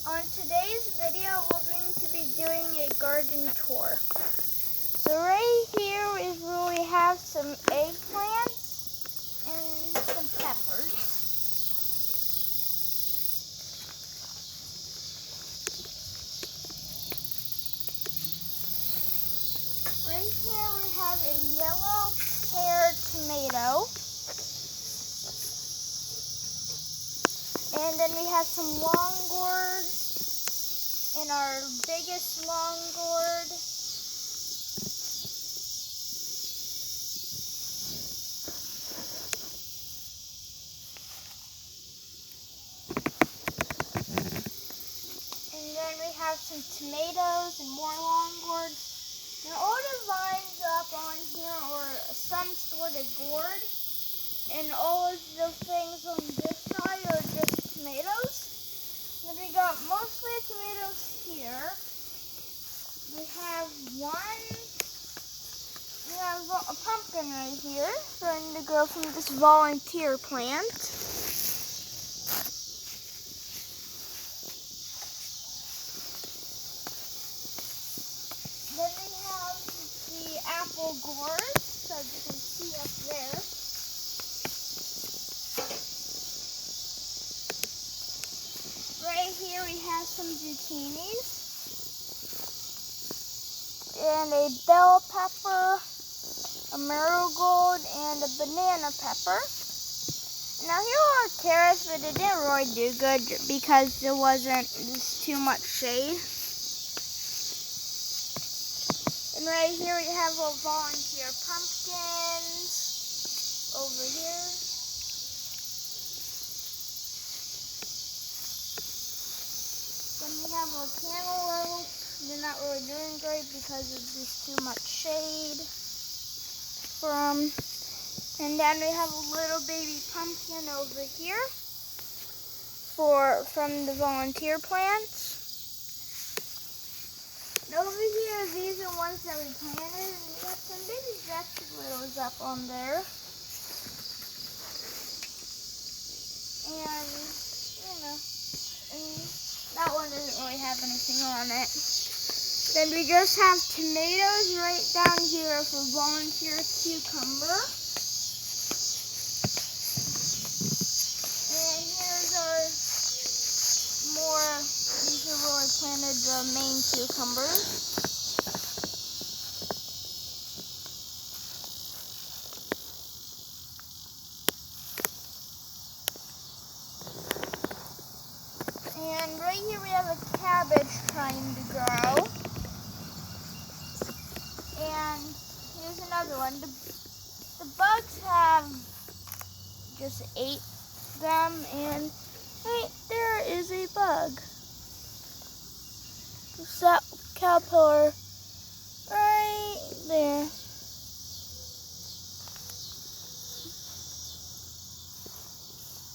On today's video, we're going to be doing a garden tour. So right here is where we have some eggplants and some peppers. Right here we have a yellow pear tomato. And then we have some long gourds in our biggest long gourd. And then we have some tomatoes and more long gourds. And all the vines up on here are some sort of gourd. And all of the things on this side are just tomatoes. Then we got mostly tomatoes here. We have a pumpkin right here, starting to grow from this volunteer plant. Then we have the apple gourds, as you can see up there. Right here we have some zucchinis and a bell pepper, a marigold, and a banana pepper. Now here are carrots, but it didn't really do good because there wasn't just too much shade. And right here we have little volunteer pumpkins over here. Then we have a cantaloupe. They're not really doing great because of just too much shade from. And then we have a little baby pumpkin over here from the volunteer plants. And over here, these are ones that we planted, and we got some baby vegetables up on there. And that one doesn't really have anything on it. Then we just have tomatoes right down here for volunteer cucumber. And here's our these are where I planted the main cucumbers. And right here we have a cabbage trying to grow. And here's another one. The bugs have just ate them, and right there is a bug. It's that caterpillar right there.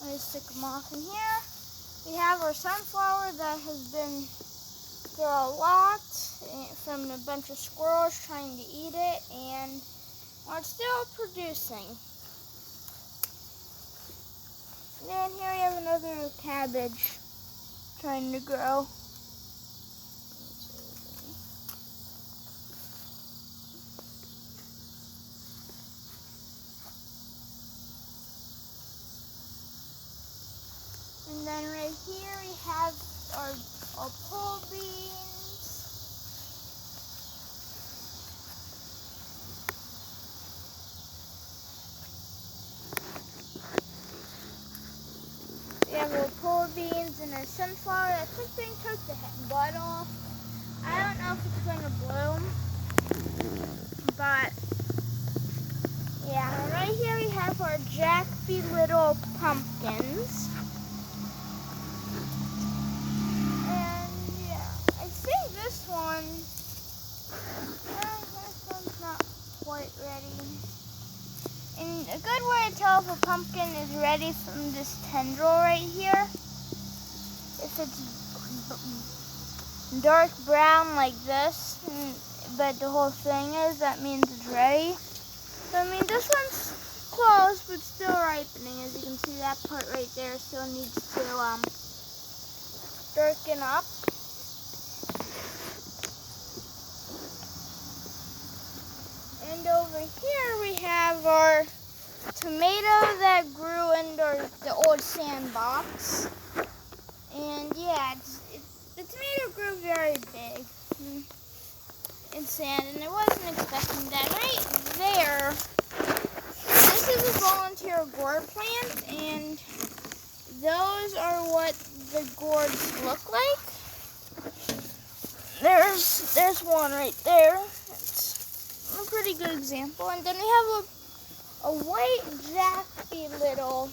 Let me stick them off in here. We have our sunflower that has been through a lot from a bunch of squirrels trying to eat it, and it's still producing. And then here we have another cabbage trying to grow. And then right here we have our pole beans. We have our pole beans and our sunflower. I think they took the bud off. I don't know if it's going to bloom, but yeah. And right here we have our Jackby little pumpkins. This one's not quite ready. And a good way to tell if a pumpkin is ready from this tendril right here, if it's dark brown like this, but the whole thing that means it's ready. So I mean, this one's close, but still ripening. As you can see, that part right there still needs to darken up. And over here we have our tomato that grew in the old sandbox. And yeah, the tomato grew very big in sand, and I wasn't expecting that. Right there, this is a volunteer gourd plant, and those are what the gourds look like. There's one right there. It's a pretty good example. And then we have a white jaffy little,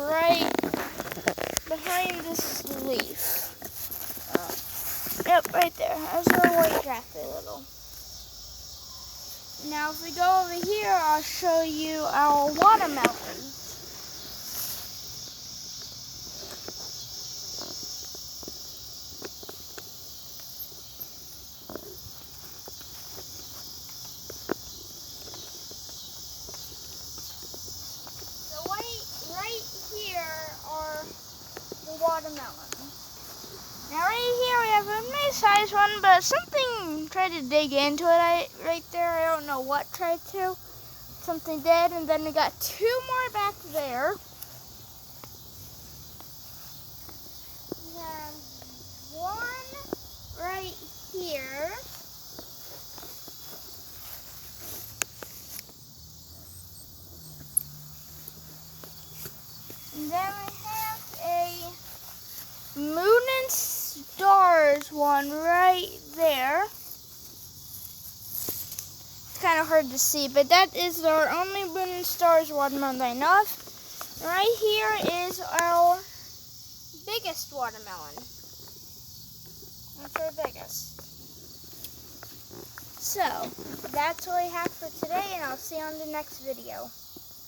right behind this leaf. Yep, right there. There's a white jaffy little. Now if we go over here, I'll show you our watermelon. Watermelon. Now right here we have a nice sized one, but something tried to dig into it right there. I don't know what tried to. Something did, and then we got two more back there. We have one right here. And then we have a Moon and Stars one right there. It's kind of hard to see, but that is our only Moon and Stars watermelon I know of. Right here is our biggest watermelon. That's our biggest. So, that's all I have for today, and I'll see you on the next video.